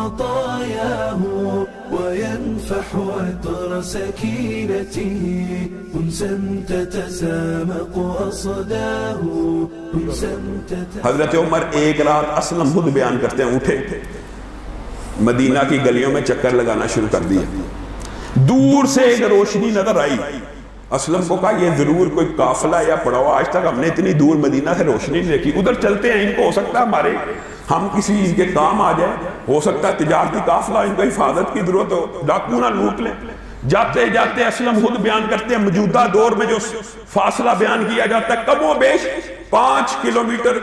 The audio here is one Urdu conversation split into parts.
عطاياه وينفح عطر سكينته أنسا تتسامق أصداه أنسا حضرت عمر ایک رات اسلم خود بیان کرتے ہیں اٹھے مدینہ کی گلیوں میں چکر لگانا شروع کر دیا. دور سے ایک روشنی نظر آئی. اسلم کو کہا یہ ضرور کوئی قافلہ یا پڑاوا، آج تک ہم نے اتنی دور مدینہ سے روشنی نہیں دیکھی، ادھر چلتے ہیں، ان کو ہو سکتا ہے ہمارے ہم کسی ان کے کام آ جائے، ہو سکتا ہے تجارتی قافلہ، ان کو حفاظت کی ضرورت ہو، ڈاکو نہ لوٹ لیں. جاتے جاتے اسلم خود بیان کرتے ہیں موجودہ دور میں جو فاصلہ بیان کیا جاتا ہے کم و بیش 5 کلومیٹر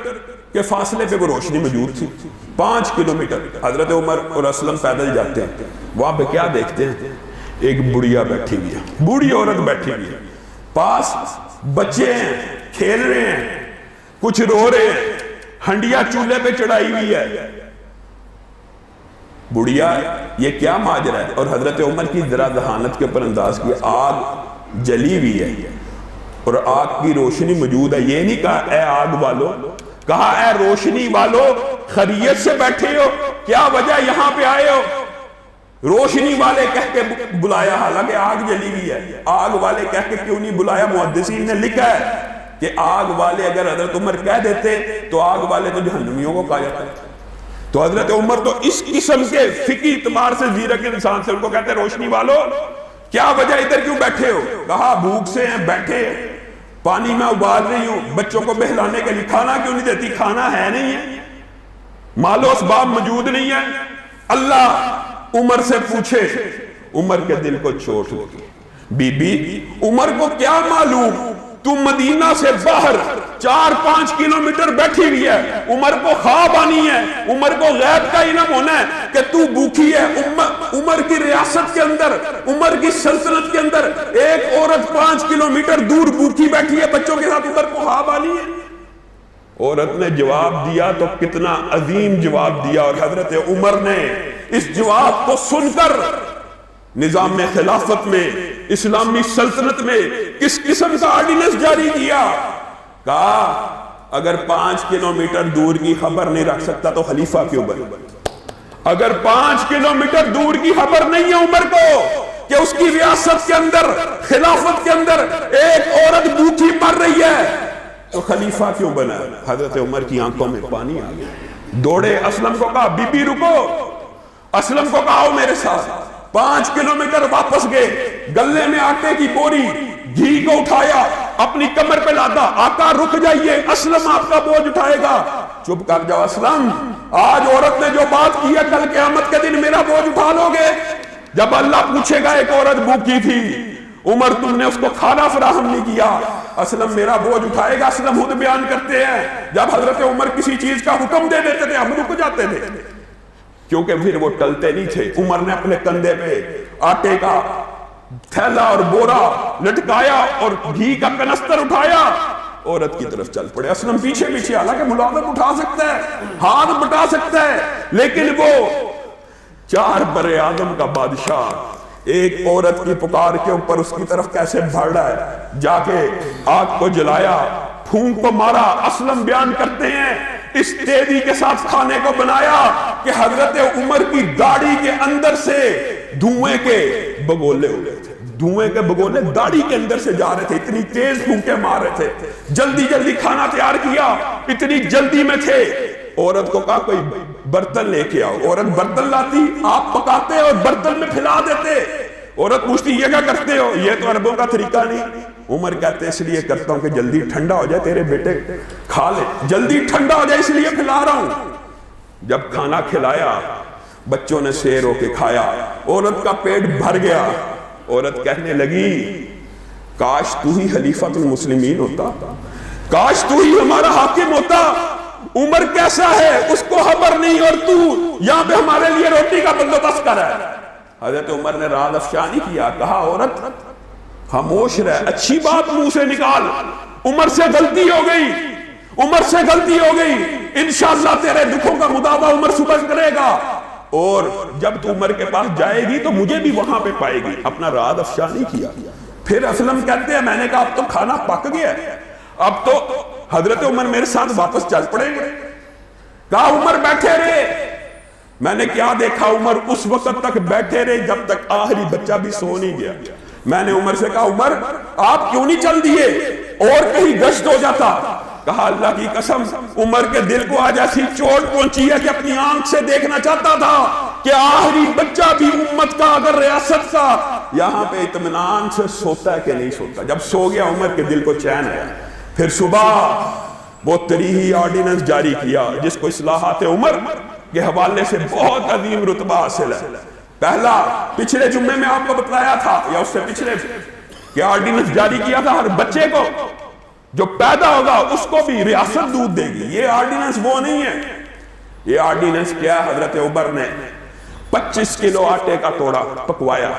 کے فاصلے پہ وہ روشنی موجود تھی. 5 کلومیٹر. حضرت عمر اور اسلم پیدل جاتے ہیں. وہاں پہ کیا دیکھتے ہیں؟ ایک بڑھیا بیٹھی ہوئی ہے، بوڑھی عورت بیٹھی ہوئی ہے، پاس بچے ہیں کھیل رہے ہیں، کچھ رو رہے ہیں، ہنڈیا چولہے پہ چڑھائی ہوئی ہے. بڑھیا یہ کیا ماجرا ہے؟ اور حضرت عمر کی ذرا ذہانت کے اوپر انداز کی، آگ جلی ہوئی ہے اور آگ کی روشنی موجود ہے. یہ نہیں کہا اے آگ والو، کہا اے روشنی والو خیریت سے بیٹھے ہو؟ کیا وجہ یہاں پہ آئے ہو؟ روشنی والے کہہ کے بلایا، حالانکہ آگ جلی ہوئی ہے. آگ والے کہہ کے کیوں نہیں بلایا؟ محدثین نے لکھا ہے کہ آگ والے اگر حضرت عمر کہہ دیتے تو آگ والے تو جہنمیوں کو کہا جاتا ہے. تو حضرت عمر تو اس قسم کے فقہی اعتبار سے زیرک انسان سے، ان کو کہتے ہیں روشنی والو کیا وجہ ادھر کیوں بیٹھے ہو؟ کہا بھوک سے ہیں بیٹھے، پانی میں ابال رہی ہوں، بچوں کو بہلانے کے لیے. کھانا کیوں نہیں دیتی؟ کھانا ہے نہیں ہے، مال و اسباب موجود نہیں ہے. اللہ عمر سے پوچھے، عمر کے دل کو چوٹ لگی. بی بی عمر کو کیا معلوم تم مدینہ سے باہر 4-5 کلومیٹر بیٹھی ہوئی ہے، عمر کو خواب آنی ہے، عمر کو غیب کا علم ہونا ہے کہ تو بھوکی ہے. عمر کی ریاست کے اندر، عمر کی سلطنت کے اندر ایک عورت 5 کلومیٹر دور بھوکی بیٹھی ہے بچوں کے ساتھ، عمر کو خواب آنی ہے. عورت نے جواب دیا تو کتنا عظیم جواب دیا، اور حضرت عمر نے اس جواب کو سن کر نظام خلافت میں، اسلامی سلطنت میں کس قسم کا آرڈیننس جاری کیا. کہا اگر 5 کلومیٹر دور کی خبر نہیں رکھ سکتا تو خلیفہ کیوں بنے؟ اگر 5 کلومیٹر دور کی خبر نہیں ہے عمر کو کہ اس کی ریاست کے اندر، خلافت کے اندر ایک عورت بھوکی مر رہی ہے تو خلیفہ کیوں بنا؟ حضرت عمر کی آنکھوں میں پانی آ گیا. دوڑے اسلم کو کہا بی بی رکو. اسلم کو کہا میرے ساتھ. 5 کلومیٹر واپس گئے، گلے میں آٹے کی بوری، گھی کو اٹھایا، اپنی کمر پہ لادا. آقا رک جائیے، اسلم آپ کا بوجھ اٹھائے گا. چپ کر جاؤ اسلم، آج عورت نے جو بات کی ہے کل قیامت کے دن میرا بوجھ اٹھا لو گے. جب اللہ پوچھے گا ایک عورت بھوکی تھی، عمر تم نے اس کو کھانا فراہم نہیں کیا، اسلم میرا بوجھ اٹھائے گا. اسلم خود بیان کرتے ہیں جب حضرت عمر کسی چیز کا حکم دے دیتے تھے ہم رک جاتے تھے، کیونکہ پھر وہ ٹلتے نہیں تھے. عمر نے اپنے کندھے پہ آٹے کا تھیلا اور بورا لٹکایا اور گھی کا کنستر اٹھایا، عورت کی طرف چل پڑے. اسلم پیچھے پیچھے، حالانکہ ملازم اٹھا سکتا ہے، ہاتھ بٹا سکتا ہے، لیکن وہ 4 بر اعظم کا بادشاہ ایک عورت کی پکار کے اوپر اس کی طرف کیسے بڑھ رہا ہے. جا کے آگ کو جلایا، پھونک کو مارا. اسلم بیان کرتے ہیں اس تیزی کے ساتھ کھانے کو بنایا کہ حضرت عمر کی داڑھی کے اندر سے دھوئیں کے بگولے ہو گئے تھے. دھوئیں کے بگولے داڑھی کے اندر سے جا رہے تھے، اتنی تیز پھونکے مار رہے تھے. جلدی جلدی کھانا تیار کیا، اتنی جلدی میں تھے. عورت کو کہا کوئی برتن لے کے آؤ. عورت برتن لاتی، آپ پکاتے اور برتن میں پھیلا دیتے. عورت پوچھتی یہ کیا کرتے ہو؟ یہ تو عربوں کا طریقہ نہیں. عمر کہتے اس لیے کرتا ہوں کہ جلدی ٹھنڈا ہو جائے، تیرے بیٹے کھا لے، جلدی ٹھنڈا ہو جائے اس لیے پھیلا رہا ہوں. جب کھانا کھلایا بچوں نے سیر ہو کے کھایا، عورت کا پیٹ بھر گیا. عورت کہنے لگی کاش تو ہی خلیفۃ المسلمین ہوتا، کاش تو ہی ہمارا حاکم ہوتا. عمر کیسا ہے اس کو خبر نہیں، اور تو یہاں پہ ہمارے لیے روٹی کا بندوبست کر رہا ہے. حضرت عمر نے راز افشا نہیں کیا، کہا عورت خاموش رہ، اچھی بات منہ سے نکال. عمر سے غلطی ہو گئی، عمر سے غلطی ہو گئی، انشاءاللہ تیرے دکھوں کا مداوع عمر صبح کرے گا، اور جب تو عمر کے پاس جائے گی تو مجھے بھی وہاں پہ پائے گی. اپنا راز افشا نہیں کیا. پھر اسلم کہتے ہیں میں نے کہا اب تو کھانا پک گیا ہے، اب تو حضرت عمر میرے ساتھ واپس چل پڑیں گے. کہا عمر بیٹھے رہے، میں نے کیا دیکھا، عمر اس وقت تک بیٹھے رہے جب تک آخری بچہ بھی سو نہیں گیا۔ میں نے عمر سے کہا عمر آپ کیوں نہیں چل دیے اور کہیں گشت ہو جاتا؟ کہا اللہ کی قسم عمر کے دل کو آج ایسی چوٹ پہنچی ہے کہ اپنی آنکھ سے دیکھنا چاہتا تھا کہ آخری بچہ بھی امت کا اگر ریاست کا یہاں پہ اطمینان سے سوتا ہے کہ نہیں سوتا۔ جب سو گیا عمر کے دل کو چین ہے، پھر صبح وہ تریہی آرڈیننس جاری کیا جس کو اصلاحات عمر کے حوالے سے بہت عظیم رتبہ حاصل ہے۔ پہلا پچھلے جمعے میں آپ کو بتلایا تھا یا اس سے پچھلے کہ آرڈیننس جاری کیا تھا ہر بچے کو جو پیدا ہوگا اس کو بھی ریاست دودھ دے گی۔ یہ آرڈیننس وہ نہیں ہے، یہ آرڈیننس کیا ہے؟ حضرت عمر نے 25 کلو آٹے کا توڑا پکوایا،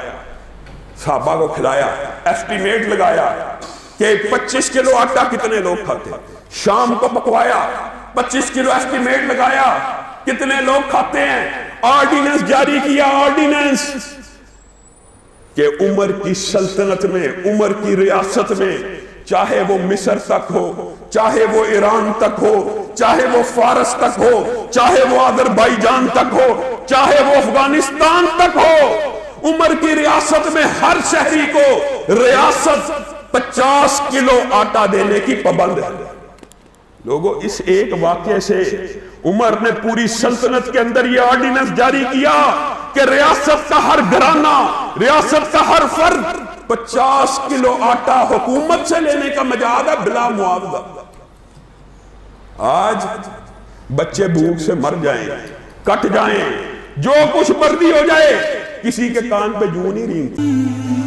صحابہ کو کھلایا، ایسٹیمیٹ لگایا کہ 25 کلو آٹا کتنے لوگ کھاتے ہیں۔ شام کو پکوایا، 25 کلو ایسٹیمیٹ لگایا کتنے لوگ کھاتے ہیں۔ آرڈیننس جاری کیا، آرڈیننس کہ عمر کی سلطنت میں، عمر کی ریاست میں، چاہے وہ مصر تک ہو، چاہے وہ ایران تک ہو، چاہے وہ فارس تک ہو، چاہے وہ آذربائیجان تک ہو، چاہے وہ افغانستان تک ہو، عمر کی ریاست میں ہر شہری کو ریاست 50 کلو آٹا دینے کی پابند ہے۔ لوگوں اس ایک واقعے سے عمر نے پوری سلطنت کے اندر یہ آرڈیننس جاری کیا کہ ریاست کا ہر گھرانہ، ریاست کا ہر فرد 50 کلو آٹا حکومت سے لینے کا مجال ہے بلا معاوضہ۔ آج بچے بھوک سے مر جائیں، کٹ جائیں، جو کچھ مرضی ہو جائے، کسی کے کان پہ جوں نہیں رینگتی۔